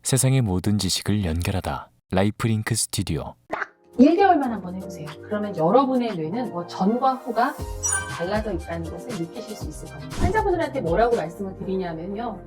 세상의 모든 지식을 연결하다. 라이프링크 스튜디오. 1개월만 한번 해보세요. 그러면 여러분의 뇌는 전과 후가 확 달라져 있다는 것을 느끼실 수 있을 겁니다. 환자분들한테 뭐라고 말씀을 드리냐면요.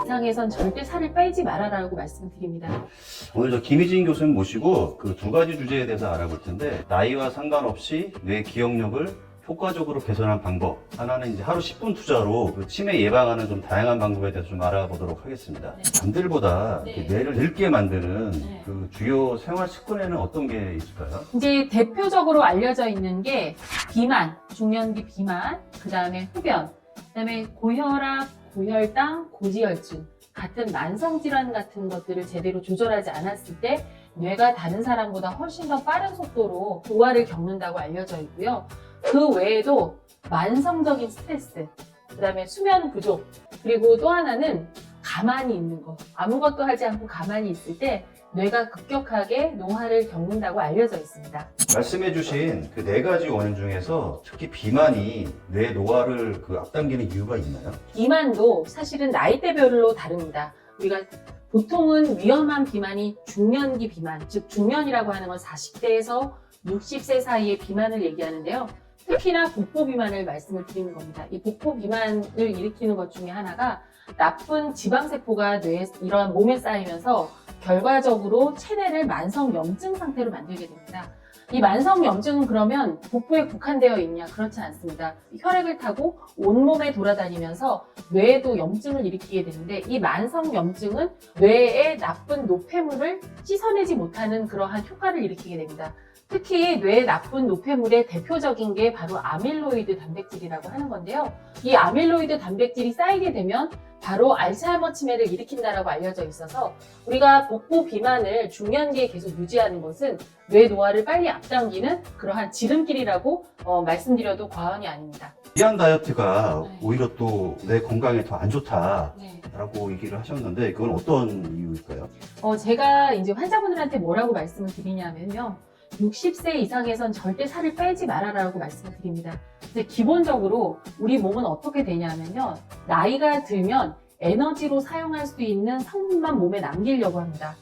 이상에선 절대 살을 빼지 말아라고 말씀을 드립니다. 오늘 저 김희진 교수님 모시고 그 두 가지 주제에 대해서 알아볼 텐데, 나이와 상관없이 뇌 기억력을 효과적으로 개선한 방법. 하나는 이제 하루 10분 투자로 그 치매 예방하는 좀 다양한 방법에 대해서 좀 알아보도록 하겠습니다. 네. 남들보다 네. 이렇게 뇌를 늙게 만드는 네. 그 주요 생활 습관에는 어떤 게 있을까요? 이제 대표적으로 알려져 있는 게 비만, 중년기 비만, 그 다음에 흡연, 그 다음에 고혈압, 고혈당, 고지혈증 같은 만성질환 같은 것들을 제대로 조절하지 않았을 때 뇌가 다른 사람보다 훨씬 더 빠른 속도로 노화를 겪는다고 알려져 있고요. 그 외에도 만성적인 스트레스, 그 다음에 수면 부족, 그리고 또 하나는 가만히 있는 거. 아무것도 하지 않고 가만히 있을 때 뇌가 급격하게 노화를 겪는다고 알려져 있습니다. 말씀해주신 그 네 가지 원인 중에서 특히 비만이 뇌 노화를 앞당기는 이유가 있나요? 비만도 사실은 나이대별로 다릅니다. 우리가 보통은 위험한 비만이 중년기 비만, 즉 중년이라고 하는 건 40대에서 60세 사이의 비만을 얘기하는데요. 특히나 복부 비만을 말씀을 드리는 겁니다. 이 복부 비만을 일으키는 것 중에 하나가 나쁜 지방세포가 뇌에 이러한 몸에 쌓이면서 결과적으로 체내를 만성염증 상태로 만들게 됩니다. 이 만성염증은 그러면 복부에 국한되어 있냐? 그렇지 않습니다. 혈액을 타고 온몸에 돌아다니면서 뇌에도 염증을 일으키게 되는데, 이 만성염증은 뇌의 나쁜 노폐물을 씻어내지 못하는 그러한 효과를 일으키게 됩니다. 특히 뇌의 나쁜 노폐물의 대표적인 게 바로 아밀로이드 단백질이라고 하는 건데요. 이 아밀로이드 단백질이 쌓이게 되면 바로 알츠하이머 치매를 일으킨다라고 알려져 있어서 우리가 복부 비만을 중년기에 계속 유지하는 것은 뇌 노화를 빨리 앞당기는 그러한 지름길이라고 말씀드려도 과언이 아닙니다. 비만 다이어트가 네. 오히려 또 뇌 건강에 더 안 좋다라고 네. 얘기를 하셨는데, 그건 어떤 이유일까요? 제가 이제 환자분들한테 뭐라고 말씀을 드리냐면요. 60세 이상에선 절대 살을 빼지 말아라고 말씀을 드립니다. 근데 기본적으로 우리 몸은 어떻게 되냐면요. 나이가 들면 에너지로 사용할 수 있는 성분만 몸에 남기려고 합니다.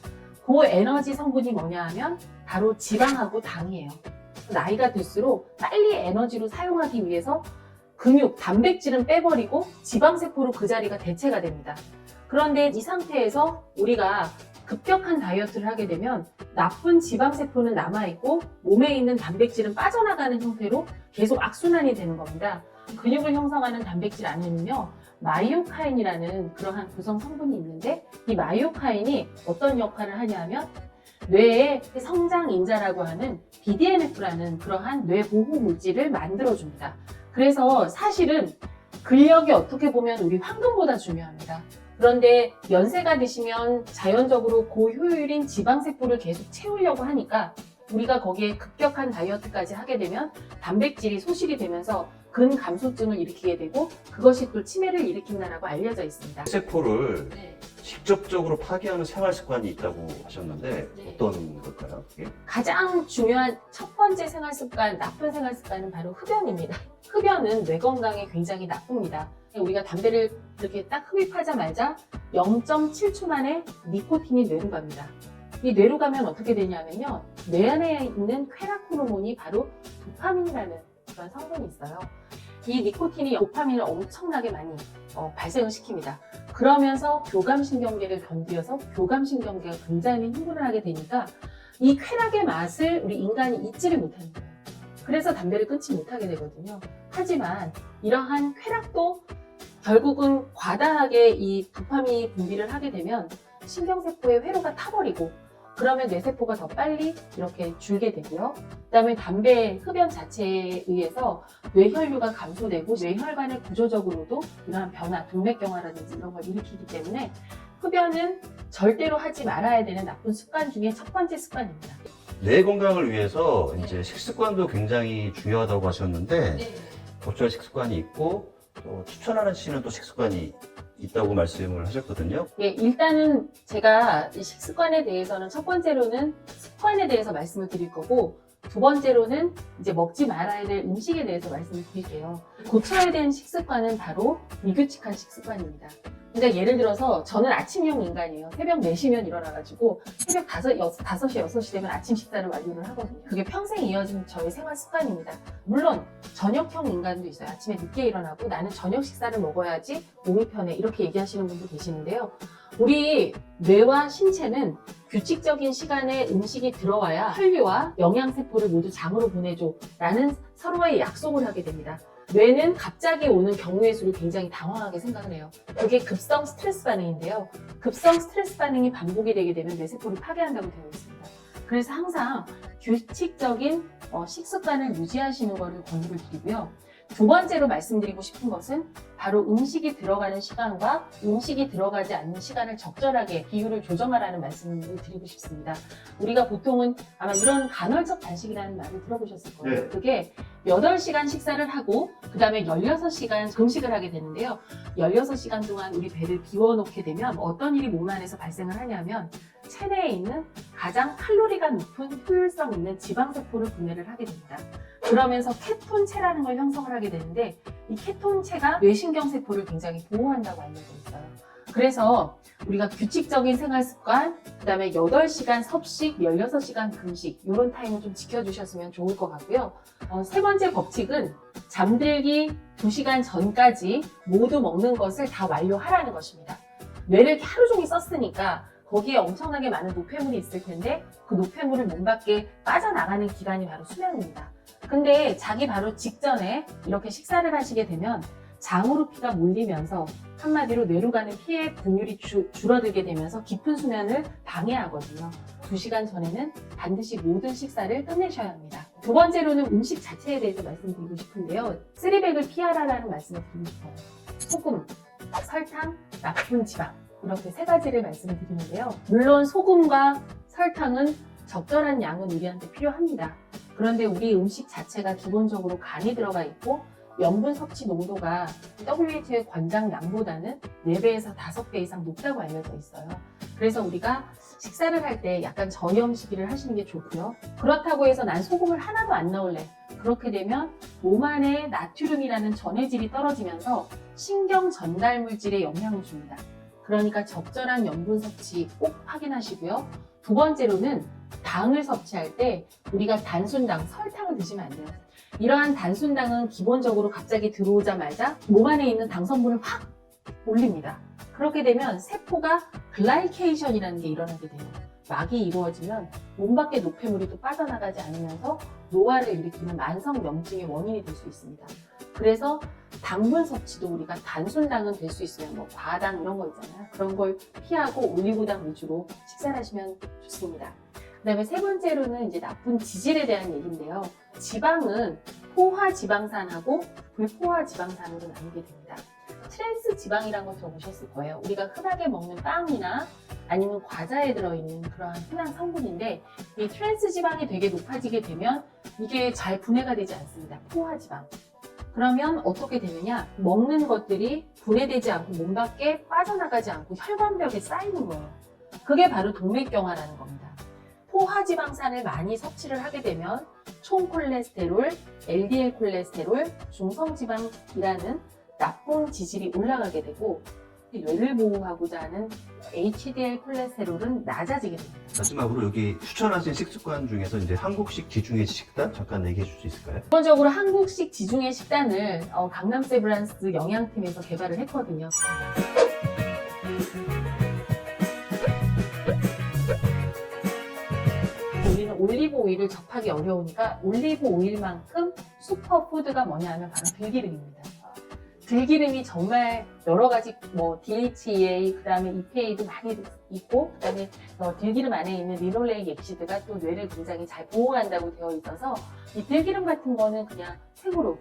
그 에너지 성분이 뭐냐 하면 바로 지방하고 당이에요. 나이가 들수록 빨리 에너지로 사용하기 위해서 근육, 단백질은 빼버리고 지방세포로 그 자리가 대체가 됩니다. 그런데 이 상태에서 우리가 급격한 다이어트를 하게 되면 나쁜 지방세포는 남아있고 몸에 있는 단백질은 빠져나가는 형태로 계속 악순환이 되는 겁니다. 근육을 형성하는 단백질 안에는요, 마이오카인이라는 그러한 구성 성분이 있는데, 이 마이오카인이 어떤 역할을 하냐면 뇌의 성장인자라고 하는 BDNF라는 그러한 뇌 보호 물질을 만들어줍니다. 그래서 사실은 근력이 어떻게 보면 우리 황금보다 중요합니다. 그런데 연세가 드시면 자연적으로 고효율인 지방세포를 계속 채우려고 하니까 우리가 거기에 급격한 다이어트까지 하게 되면 단백질이 소실이 되면서 근감소증을 일으키게 되고 그것이 또 치매를 일으킨다라고 알려져 있습니다. 세포를 네. 직접적으로 파괴하는 생활 습관이 있다고 하셨는데, 네. 어떤 걸까요? 그게? 가장 중요한 첫 번째 생활 습관, 나쁜 생활 습관은 바로 흡연입니다. 흡연은 뇌 건강에 굉장히 나쁩니다. 우리가 담배를 이렇게 딱 흡입하자마자 0.7초 만에 니코틴이 뇌로 갑니다. 이 뇌로 가면 어떻게 되냐면요. 뇌 안에 있는 쾌락 호르몬이 바로 도파민이라는 그런 성분이 있어요. 이 니코틴이 도파민을 엄청나게 많이 발생을 시킵니다. 그러면서 교감신경계를 건드려서 교감신경계가 굉장히 흥분을 하게 되니까 이 쾌락의 맛을 우리 인간이 잊지를 못하는 거예요. 그래서 담배를 끊지 못하게 되거든요. 하지만 이러한 쾌락도 결국은 과다하게 이 도파민이 분비를 하게 되면 신경세포의 회로가 타버리고 그러면 뇌세포가 더 빨리 이렇게 줄게 되고요. 그 다음에 담배 흡연 자체에 의해서 뇌혈류가 감소되고 뇌혈관의 구조적으로도 이러한 변화, 동맥경화라든지 이런 걸 일으키기 때문에 흡연은 절대로 하지 말아야 되는 나쁜 습관 중에 첫 번째 습관입니다. 뇌 건강을 위해서 이제 식습관도 굉장히 중요하다고 하셨는데, 적절 식습관이 있고 또 추천하시는 또 식습관이 있다고 말씀을 하셨거든요. 예, 일단은 제가 이 식습관에 대해서는 첫 번째로는 습관에 대해서 말씀을 드릴 거고, 두 번째로는 이제 먹지 말아야 될 음식에 대해서 말씀을 드릴게요. 고쳐야 되는 식습관은 바로 미규칙한 식습관입니다. 그러니까 예를 들어서 저는 아침형 인간이에요. 새벽 4시면 일어나가지고 새벽 5시, 6시 되면 아침 식사를 완료를 하거든요. 그게 평생 이어진 저의 생활 습관입니다. 물론 저녁형 인간도 있어요. 아침에 늦게 일어나고 나는 저녁 식사를 먹어야지 몸이 편해 이렇게 얘기하시는 분도 계시는데요. 우리 뇌와 신체는 규칙적인 시간에 음식이 들어와야 혈류와 영양세포를 모두 장으로 보내줘 라는 서로의 약속을 하게 됩니다. 뇌는 갑자기 오는 경우의 수를 굉장히 당황하게 생각을 해요. 그게 급성 스트레스 반응인데요. 급성 스트레스 반응이 반복이 되게 되면 뇌세포를 파괴한다고 되어 있습니다. 그래서 항상 규칙적인 식습관을 유지하시는 것을 권유를 드리고요. 두 번째로 말씀드리고 싶은 것은 바로 음식이 들어가는 시간과 음식이 들어가지 않는 시간을 적절하게 비율을 조정하라는 말씀을 드리고 싶습니다. 우리가 보통은 아마 이런 간헐적 단식이라는 말을 들어보셨을 거예요. 네. 그게 8시간 식사를 하고 그 다음에 16시간 금식을 하게 되는데요. 16시간 동안 우리 배를 비워놓게 되면 어떤 일이 몸 안에서 발생을 하냐면 체내에 있는 가장 칼로리가 높은 효율성 있는 지방세포를 분해를 하게 됩니다. 그러면서 케톤체라는 걸 형성을 하게 되는데 이 케톤체가 뇌신경세포를 굉장히 보호한다고 알려져 있어요. 그래서 우리가 규칙적인 생활습관, 그 다음에 8시간 섭식, 16시간 금식 이런 타임을 좀 지켜주셨으면 좋을 것 같고요. 세 번째 법칙은 잠들기 2시간 전까지 모두 먹는 것을 다 완료하라는 것입니다. 뇌를 하루 종일 썼으니까 거기에 엄청나게 많은 노폐물이 있을 텐데 그 노폐물을 몸 밖에 빠져나가는 기간이 바로 수면입니다. 근데 자기 바로 직전에 이렇게 식사를 하시게 되면 장으로 피가 몰리면서 한마디로 뇌로 가는 피의 분율이 줄어들게 되면서 깊은 수면을 방해하거든요. 2시간 전에는 반드시 모든 식사를 끝내셔야 합니다. 두 번째로는 음식 자체에 대해서 말씀드리고 싶은데요. 쓰리백을 피하라는 말씀을 드리고 싶어요. 소금, 설탕, 나쁜 지방 이렇게 세 가지를 말씀을 드리는데요. 물론 소금과 설탕은 적절한 양은 우리한테 필요합니다. 그런데 우리 음식 자체가 기본적으로 간이 들어가 있고 염분 섭취 농도가 WHO의 권장량보다는 4배에서 5배 이상 높다고 알려져 있어요. 그래서 우리가 식사를 할 때 약간 저염식이를 하시는 게 좋고요. 그렇다고 해서 난 소금을 하나도 안 넣을래. 그렇게 되면 몸 안에 나트륨이라는 전해질이 떨어지면서 신경 전달 물질에 영향을 줍니다. 그러니까 적절한 염분 섭취 꼭 확인하시고요. 두 번째로는 당을 섭취할 때 우리가 단순당, 설탕을 드시면 안 돼요. 이러한 단순당은 기본적으로 갑자기 들어오자마자 몸 안에 있는 당 성분을 확 올립니다. 그렇게 되면 세포가 글라이케이션이라는 게 일어나게 돼요. 막이 이루어지면 몸 밖에 노폐물이 또 빠져나가지 않으면서 노화를 일으키는 만성 염증의 원인이 될 수 있습니다. 그래서 당분 섭취도 우리가 단순당은 될 수 있으면 뭐 과당 이런 거 있잖아요. 그런 걸 피하고 올리고당 위주로 식사를 하시면 좋습니다. 그 다음에 세 번째로는 이제 나쁜 지질에 대한 얘기인데요. 지방은 포화지방산하고 불포화지방산으로 나누게 됩니다. 트랜스 지방이라는 거 들어보셨을 거예요. 우리가 흔하게 먹는 빵이나 아니면 과자에 들어있는 그러한 흔한 성분인데 이 트랜스 지방이 되게 높아지게 되면 이게 잘 분해가 되지 않습니다. 포화지방. 그러면 어떻게 되느냐? 먹는 것들이 분해되지 않고 몸 밖에 빠져나가지 않고 혈관벽에 쌓이는 거예요. 그게 바로 동맥경화라는 겁니다. 포화지방산을 많이 섭취를 하게 되면 총콜레스테롤, LDL 콜레스테롤, 중성지방이라는 나쁜 지질이 올라가게 되고 뇌를 보호하고자 하는 HDL 콜레스테롤은 낮아지게 됩니다. 마지막으로 여기 추천하신 식습관 중에서 이제 한국식 지중해 식단 잠깐 얘기해 줄 수 있을까요? 기본적으로 한국식 지중해 식단을 강남 세브란스 영양팀에서 개발을 했거든요. 우리는 올리브 오일을 접하기 어려우니까 올리브 오일만큼 슈퍼푸드가 뭐냐 하면 바로 들기름입니다. 들기름이 정말 여러 가지 뭐 DHEA, 그 다음에 EPA도 많이 있고, 그 다음에 들기름 안에 있는 리놀레익 엑시드가 또 뇌를 굉장히 잘 보호한다고 되어 있어서 이 들기름 같은 거는 그냥 생으로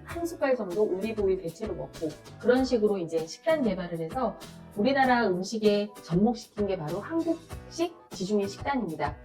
한 숟갈 정도 올리브 오일 대체로 먹고 그런 식으로 이제 식단 개발을 해서 우리나라 음식에 접목시킨 게 바로 한국식 지중해 식단입니다.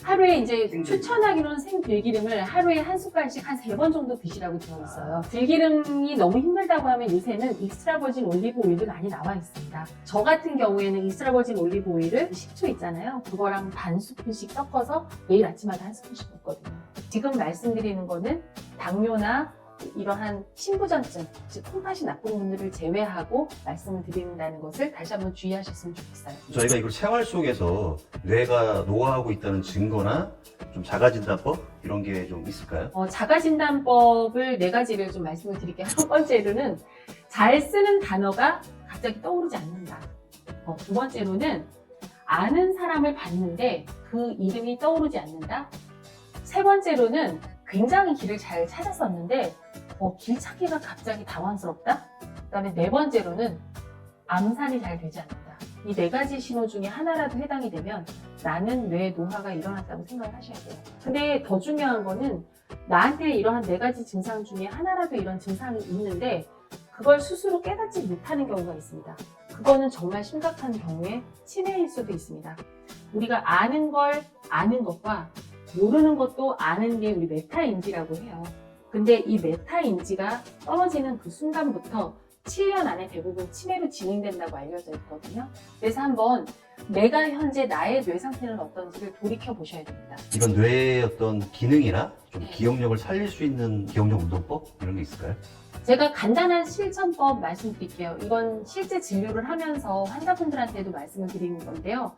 하루에 이제 추천하기로는 생들기름을 하루에 한 숟갈씩 한 3번 정도 드시라고 되어 있어요. 들기름이 너무 힘들다고 하면 요새는 익스트라버진 올리브 오일도 많이 나와 있습니다. 저 같은 경우에는 익스트라버진 올리브 오일을 식초 있잖아요. 그거랑 반 스푼씩 섞어서 매일 아침마다 한 스푼씩 먹거든요. 지금 말씀드리는 거는 당뇨나 이러한 신부전증, 즉 콩팥이 나쁜 분들을 제외하고 말씀을 드린다는 것을 다시 한번 주의하셨으면 좋겠어요. 저희가 이걸 생활 속에서 뇌가 노화하고 있다는 증거나 좀 자가진단법 이런 게 좀 있을까요? 자가진단법을 네 가지를 좀 말씀을 드릴게요. 첫 번째로는 잘 쓰는 단어가 갑자기 떠오르지 않는다. 두 번째로는 아는 사람을 봤는데 그 이름이 떠오르지 않는다. 세 번째로는 굉장히 길을 잘 찾았었는데 길 찾기가 갑자기 당황스럽다. 그다음에 네 번째로는 암산이 잘 되지 않는다. 이 네 가지 신호 중에 하나라도 해당이 되면 나는 뇌 노화가 일어났다고 생각을 하셔야 돼요. 근데 더 중요한 거는 나한테 이러한 네 가지 증상 중에 하나라도 이런 증상이 있는데 그걸 스스로 깨닫지 못하는 경우가 있습니다. 그거는 정말 심각한 경우에 치매일 수도 있습니다. 우리가 아는 걸 아는 것과 모르는 것도 아는 게 우리 메타인지라고 해요. 근데 이 메타인지가 떨어지는 그 순간부터 7년 안에 대부분 치매로 진행된다고 알려져 있거든요. 그래서 한번 내가 현재 나의 뇌 상태는 어떤지를 돌이켜 보셔야 됩니다. 이런 뇌의 어떤 기능이나 좀 기억력을 살릴 수 있는 기억력 운동법 이런 게 있을까요? 제가 간단한 실천법 말씀드릴게요. 이건 실제 진료를 하면서 환자분들한테도 말씀을 드리는 건데요.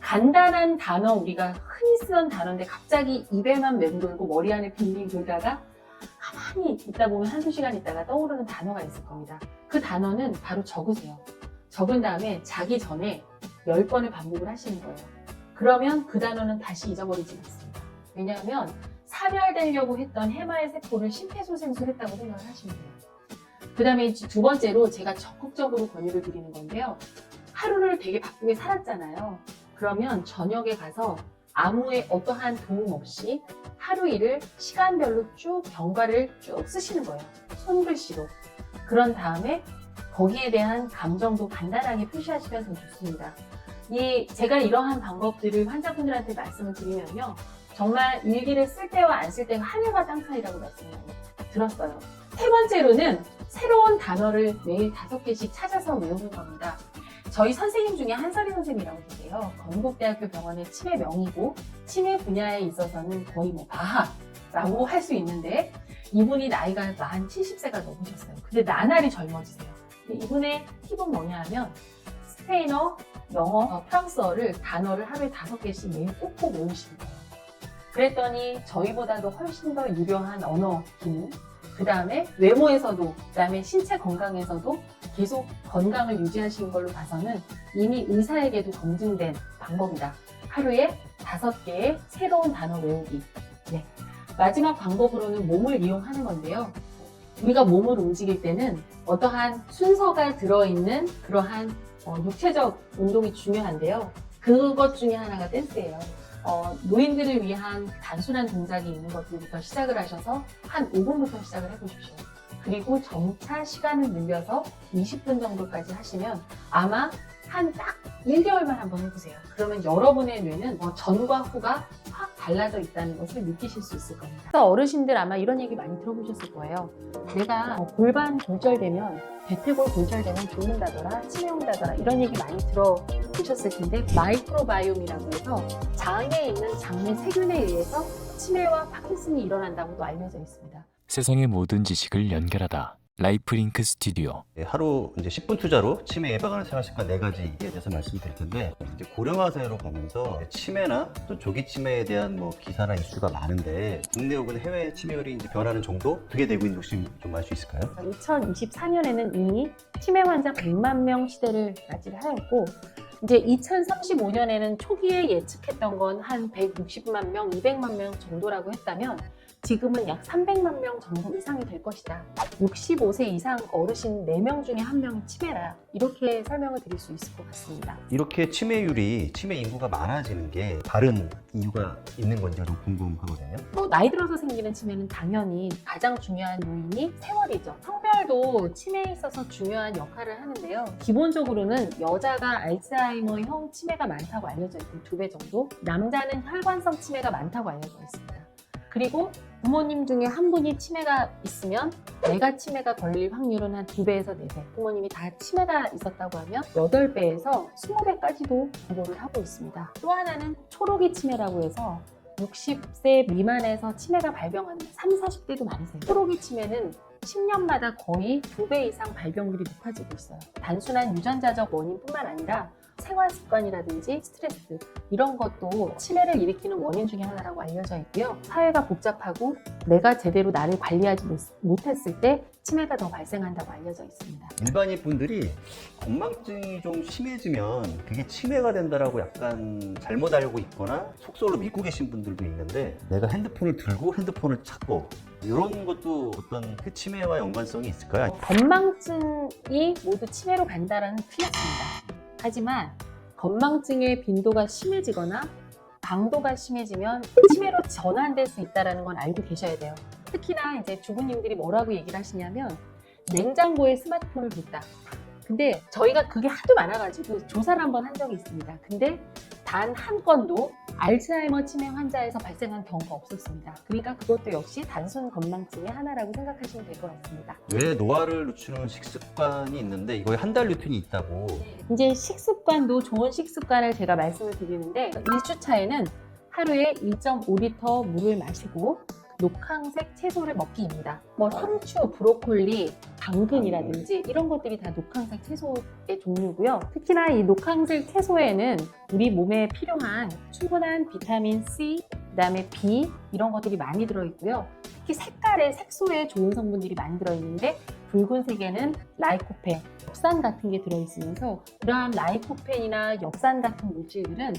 간단한 단어, 우리가 흔히 쓰던 단어인데 갑자기 입에만 맴돌고 머리 안에 빙빙 돌다가 가만히 있다 보면 한두 시간 있다가 떠오르는 단어가 있을 겁니다. 그 단어는 바로 적으세요. 적은 다음에 자기 전에 10번을 반복을 하시는 거예요. 그러면 그 단어는 다시 잊어버리지 않습니다. 왜냐하면 사멸되려고 했던 해마의 세포를 심폐소생술했다고 생각을 하시면 돼요. 그 다음에 두 번째로 제가 적극적으로 권유를 드리는 건데요. 하루를 되게 바쁘게 살았잖아요. 그러면 저녁에 가서 아무의 어떠한 도움 없이 하루 일을 시간별로 쭉 경과를 쭉 쓰시는 거예요. 손글씨로. 그런 다음에 거기에 대한 감정도 간단하게 표시하시면 더 좋습니다. 제가 이러한 방법들을 환자분들한테 말씀을 드리면요. 정말 일기를 쓸 때와 안 쓸 때가 하늘과 땅 차이라고 말씀을 들었어요. 세 번째로는 새로운 단어를 매일 5개씩 찾아서 외우는 겁니다. 저희 선생님 중에 한설희 선생님이라고 계세요. 건국대학교 병원의 치매 명의고 치매 분야에 있어서는 거의 바하라고 할 수 있는데 이분이 나이가 만 70세가 넘으셨어요. 근데 나날이 젊어지세요. 근데 이분의 팁은 뭐냐 하면 스페인어, 영어, 프랑스어를 단어를 하루에 5개씩 매일 꼭꼭 외우시는 거예요. 그랬더니 저희보다도 훨씬 더 유려한 언어 기능, 그 다음에 외모에서도, 그 다음에 신체 건강에서도 계속 건강을 유지하시는 걸로 봐서는 이미 의사에게도 검증된 방법이다. 하루에 5개의 새로운 단어 외우기. 네. 마지막 방법으로는 몸을 이용하는 건데요. 우리가 몸을 움직일 때는 어떠한 순서가 들어있는 그러한 육체적 운동이 중요한데요. 그것 중에 하나가 댄스예요. 노인들을 위한 단순한 동작이 있는 것들부터 시작을 하셔서 한 5분부터 시작을 해보십시오. 그리고 점차 시간을 늘려서 20분 정도까지 하시면 아마 한 딱 1개월만 한번 해보세요. 그러면 여러분의 뇌는 전과 후가 확 달라져 있다는 것을 느끼실 수 있을 겁니다. 그래서 어르신들 아마 이런 얘기 많이 들어보셨을 거예요. 내가 골반 골절되면 대퇴골 골절되면 죽는다더라, 치매 온다더라 이런 얘기 많이 들어보셨을 텐데 마이크로바이옴이라고 해서 장에 있는 장내 세균에 의해서 치매와 파킨슨이 일어난다고도 알려져 있습니다. 세상의 모든 지식을 연결하다. 라이프링크 스튜디오. 하루 이제 10분 투자로 치매 예방하는 생활 습관 4가지에 대해서 말씀드릴 텐데 이제 고령화 사회로 가면서 치매나 또 조기 치매에 대한 기사나 이슈가 많은데 국내 혹은 해외 치매율이 이제 변하는 정도 어떻게 되고 있는지 혹시 좀 알 수 있을까요? 2024년에는 이미 치매 환자 100만 명 시대를 맞이를 하였고 이제 2035년에는 초기에 예측했던 건 한 160만 명, 200만 명 정도라고 했다면 지금은 약 300만 명 정도 이상이 될 것이다. 65세 이상 어르신 4명 중에 1명이 치매라. 이렇게 설명을 드릴 수 있을 것 같습니다. 이렇게 치매 인구가 많아지는 게 다른 이유가 있는 건지가 좀 궁금하거든요. 또 나이 들어서 생기는 치매는 당연히 가장 중요한 요인이 세월이죠. 성별도 치매에 있어서 중요한 역할을 하는데요. 기본적으로는 여자가 알츠하이머형 치매가 많다고 알려져 있고 2배 정도, 남자는 혈관성 치매가 많다고 알려져 있습니다. 그리고 부모님 중에 한 분이 치매가 있으면 내가 치매가 걸릴 확률은 한 2배에서 4배. 부모님이 다 치매가 있었다고 하면 8배에서 20배까지도 보고를 하고 있습니다. 또 하나는 초록이 치매라고 해서 60세 미만에서 치매가 발병하는 30, 40대도 많으세요. 초록이 치매는 10년마다 거의 2배 이상 발병률이 높아지고 있어요. 단순한 유전자적 원인뿐만 아니라 생활 습관이라든지 스트레스 이런 것도 치매를 일으키는 원인 중에 하나라고 알려져 있고요. 사회가 복잡하고 내가 제대로 나를 관리하지 못했을 때 치매가 더 발생한다고 알려져 있습니다. 일반인 분들이 건망증이 좀 심해지면 그게 치매가 된다라고 약간 잘못 알고 있거나 속설로 믿고 계신 분들도 있는데, 내가 핸드폰을 들고 핸드폰을 찾고 이런 것도 어떤 그 치매와 연관성이 있을까요? 건망증이 모두 치매로 간다라는 틀렸습니다. 하지만 건망증의 빈도가 심해지거나 강도가 심해지면 치매로 전환될 수 있다는 건 알고 계셔야 돼요. 특히나 이제 주부님들이 뭐라고 얘기를 하시냐면 냉장고에 스마트폰을 뒀다. 근데 저희가 그게 하도 많아가지고 조사를 한번 한 적이 있습니다. 근데 단 한 건도 알츠하이머 치매 환자에서 발생한 경우가 없었습니다. 그러니까 그것도 역시 단순 건망증의 하나라고 생각하시면 될 것 같습니다. 왜 노화를 늦추는 식습관이 있는데 이거에 한 달 루틴이 있다고? 이제 식습관도 좋은 식습관을 제가 말씀을 드리는데 1주차에는 하루에 1.5리터 물을 마시고 녹황색 채소를 먹기입니다. 뭐 상추, 브로콜리, 당근이라든지 이런 것들이 다 녹황색 채소의 종류고요. 특히나 이 녹황색 채소에는 우리 몸에 필요한 충분한 비타민 C, 그다음에 B 이런 것들이 많이 들어있고요. 특히 색깔에 색소에 좋은 성분들이 많이 들어있는데 붉은색에는 라이코펜, 엽산 같은 게 들어있으면서 그러한 라이코펜이나 엽산 같은 물질들은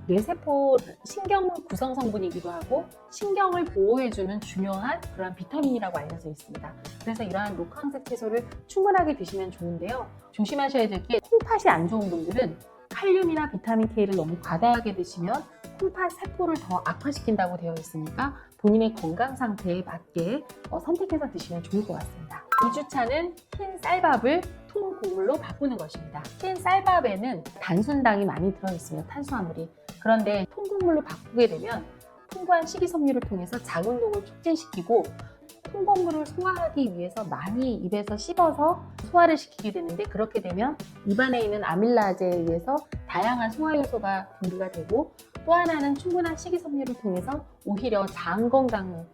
뇌세포 신경 구성 성분이기도 하고 신경을 보호해주는 중요한 그런 비타민이라고 알려져 있습니다. 그래서 이러한 녹황색 채소를 충분하게 드시면 좋은데요. 조심하셔야 될 게 콩팥이 안 좋은 분들은 칼륨이나 비타민 K를 너무 과다하게 드시면 콩팥 세포를 더 악화시킨다고 되어 있으니까 본인의 건강 상태에 맞게 선택해서 드시면 좋을 것 같습니다. 2주차는 흰 쌀밥을 통 국물로 바꾸는 것입니다. 흰 쌀밥에는 단순당이 많이 들어있으며 탄수화물이. 그런데 통곡물로 바꾸게 되면 풍부한 식이섬유를 통해서 장운동을 촉진시키고 통곡물을 소화하기 위해서 많이 입에서 씹어서 소화를 시키게 되는데, 그렇게 되면 입안에 있는 아밀라제에 의해서 다양한 소화 요소가 분비가 되고, 또 하나는 충분한 식이섬유를 통해서 오히려 장 건강을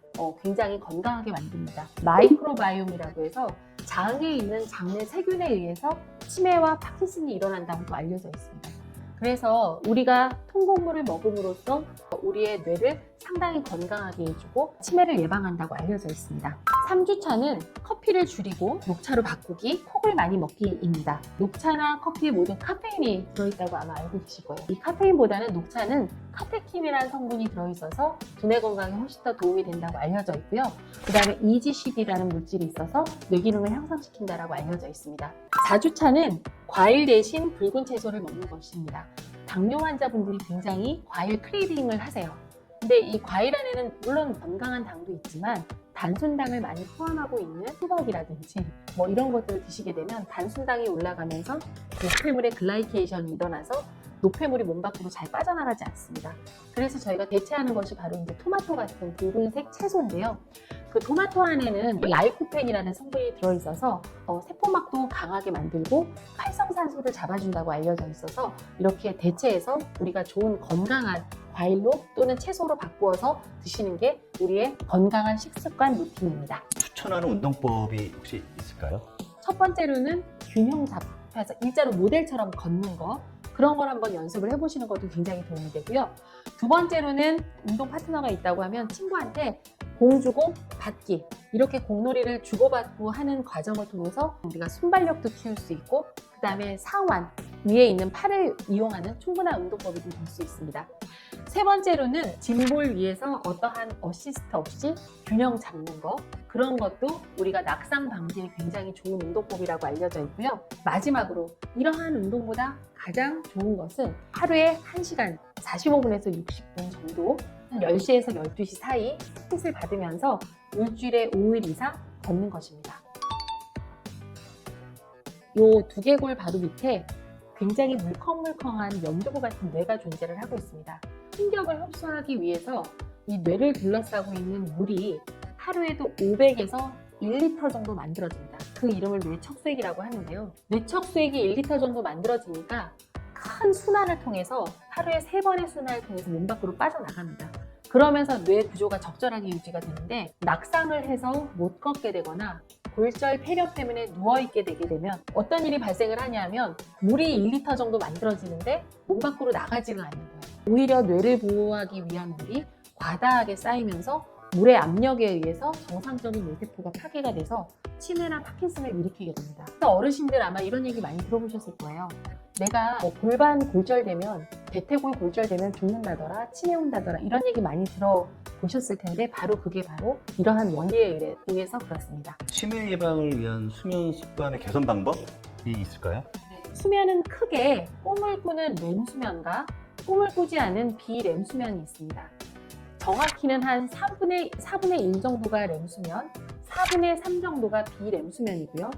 굉장히 건강하게 만듭니다. 마이크로바이옴이라고 해서 장에 있는 장내 세균에 의해서 치매와 파킨슨이 일어난다고 알려져 있습니다. 그래서 우리가 통곡물을 먹음으로써 우리의 뇌를 상당히 건강하게 해주고 치매를 예방한다고 알려져 있습니다. 3주차는 커피를 줄이고 녹차로 바꾸기, 콕을 많이 먹기입니다. 녹차나 커피에 모든 카페인이 들어있다고 아마 알고 계실 거예요. 이 카페인보다는 녹차는 카테킨이라는 성분이 들어있어서 두뇌 건강에 훨씬 더 도움이 된다고 알려져 있고요. 그 다음에 EGCD라는 물질이 있어서 뇌 기능을 향상시킨다고 알려져 있습니다. 4주차는 과일 대신 붉은 채소를 먹는 것입니다. 당뇨 환자분들이 굉장히 과일 크레이빙을 하세요. 근데 이 과일 안에는 물론 건강한 당도 있지만 단순당을 많이 포함하고 있는 수박이라든지 뭐 이런 것들을 드시게 되면 단순당이 올라가면서 노폐물의 글라이케이션이 일어나서 노폐물이 몸 밖으로 잘 빠져나가지 않습니다. 그래서 저희가 대체하는 것이 바로 이제 토마토 같은 붉은색 채소인데요. 그 토마토 안에는 라이코펜이라는 성분이 들어있어서 세포막도 강하게 만들고 활성산소를 잡아준다고 알려져 있어서 이렇게 대체해서 우리가 좋은 건강한 과일로 또는 채소로 바꾸어서 드시는 게 우리의 건강한 식습관 루틴입니다. 추천하는 운동법이 혹시 있을까요? 첫 번째로는 균형 잡혀서 일자로 모델처럼 걷는 거, 그런 걸 한번 연습을 해보시는 것도 굉장히 도움이 되고요. 두 번째로는 운동 파트너가 있다고 하면 친구한테 공 주고 받기, 이렇게 공놀이를 주고받고 하는 과정을 통해서 우리가 순발력도 키울 수 있고, 그 다음에 상완, 위에 있는 팔을 이용하는 충분한 운동법이 될 수 있습니다. 세 번째로는 짐볼 위에서 어떠한 어시스트 없이 균형 잡는 거, 그런 것도 우리가 낙상 방지에 굉장히 좋은 운동법이라고 알려져 있고요. 마지막으로 이러한 운동보다 가장 좋은 것은 하루에 1시간 45분에서 60분 정도 한 10시에서 12시 사이 햇빛을 받으면서 일주일에 5일 이상 걷는 것입니다. 이 두개골 바로 밑에 굉장히 물컹물컹한 연두부 같은 뇌가 존재를 하고 있습니다. 충격을 흡수하기 위해서 이 뇌를 둘러싸고 있는 물이 하루에도 500에서 1리터 정도 만들어집니다. 그 이름을 뇌척수액이라고 하는데요. 뇌척수액이 1리터 정도 만들어지니까 큰 순환을 통해서 하루에 3번의 순환을 통해서 몸 밖으로 빠져나갑니다. 그러면서 뇌 구조가 적절하게 유지가 되는데 낙상을 해서 못 걷게 되거나 골절 폐렴 때문에 누워있게 되게 되면 어떤 일이 발생을 하냐면 물이 1리터 정도 만들어지는데 몸 밖으로 나가지가 않는 거예요. 오히려 뇌를 보호하기 위한 물이 과다하게 쌓이면서 물의 압력에 의해서 정상적인 뇌세포가 파괴가 돼서 치매나 파킨슨을 일으키게 됩니다. 그래서 어르신들 아마 이런 얘기 많이 들어보셨을 거예요. 내가 뭐 골반 골절되면, 대퇴골 골절되면 죽는다더라, 치매 온다더라 이런 얘기 많이 들어보셨을 텐데 그게 바로 이러한 원리에 의해서 그렇습니다. 치매 예방을 위한 수면 습관의 개선 방법이 있을까요? 수면은 크게 꿈을 꾸는 렘 수면과 꿈을 꾸지 않은 비렘 수면이 있습니다. 정확히는 한 4분의 1 정도가 렘 수면, 4분의 3 정도가 비렘 수면이고요.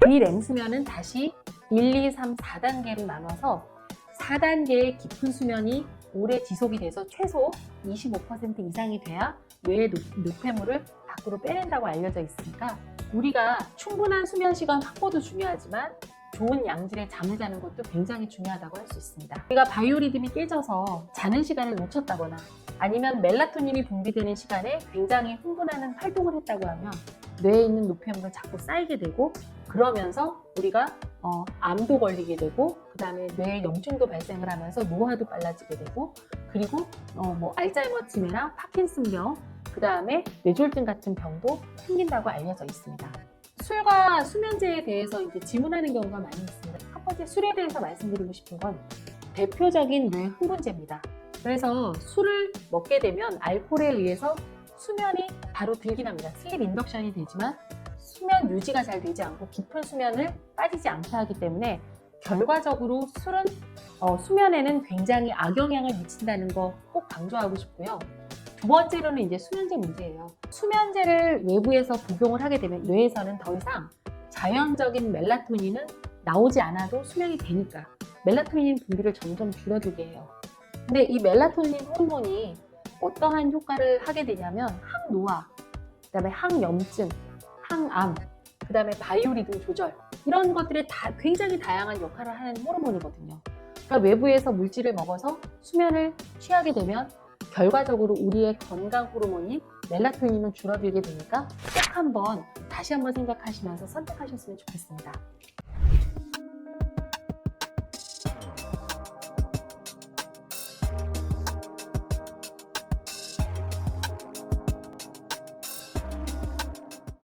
비렘 수면은 다시 1, 2, 3, 4단계로 나눠서 4단계의 깊은 수면이 오래 지속이 돼서 최소 25% 이상이 돼야 뇌의 노폐물을 밖으로 빼낸다고 알려져 있으니까 우리가 충분한 수면 시간 확보도 중요하지만 좋은 양질의 잠을 자는 것도 굉장히 중요하다고 할 수 있습니다. 우리가 바이오리듬이 깨져서 자는 시간을 놓쳤다거나 아니면 멜라토닌이 분비되는 시간에 굉장히 흥분하는 활동을 했다고 하면 뇌에 있는 노폐물은 자꾸 쌓이게 되고 그러면서 우리가 암도 걸리게 되고 그 다음에 뇌에 염증도 발생을 하면서 노화도 빨라지게 되고 그리고 뭐 알츠하이머 치매나 파킨슨병 그 다음에 뇌졸중 같은 병도 생긴다고 알려져 있습니다. 술과 수면제에 대해서 이제 질문하는 경우가 많이 있습니다. 첫 번째 술에 대해서 말씀드리고 싶은 건 대표적인 뇌 흥분제입니다. 그래서 술을 먹게 되면 알코올에 의해서 수면이 바로 들긴 합니다. 슬립 인덕션이 되지만 수면 유지가 잘 되지 않고 깊은 수면을 빠지지 않게 하기 때문에 결과적으로 술은 수면에는 굉장히 악영향을 미친다는 거 꼭 강조하고 싶고요. 두 번째로는 이제 수면제 문제예요. 수면제를 외부에서 복용을 하게 되면 뇌에서는 더 이상 자연적인 멜라토닌은 나오지 않아도 수면이 되니까 멜라토닌 분비를 점점 줄어들게 해요. 근데 이 멜라토닌 호르몬이 어떠한 효과를 하게 되냐면 항노화, 그다음에 항염증, 항암, 그다음에 바이오리듬 조절 이런 것들이 다 굉장히 다양한 역할을 하는 호르몬이거든요. 그러니까 외부에서 물질을 먹어서 수면을 취하게 되면 결과적으로 우리의 건강 호르몬인 멜라토닌은 줄어들게 되니까 꼭 다시 한번 생각하시면서 선택하셨으면 좋겠습니다.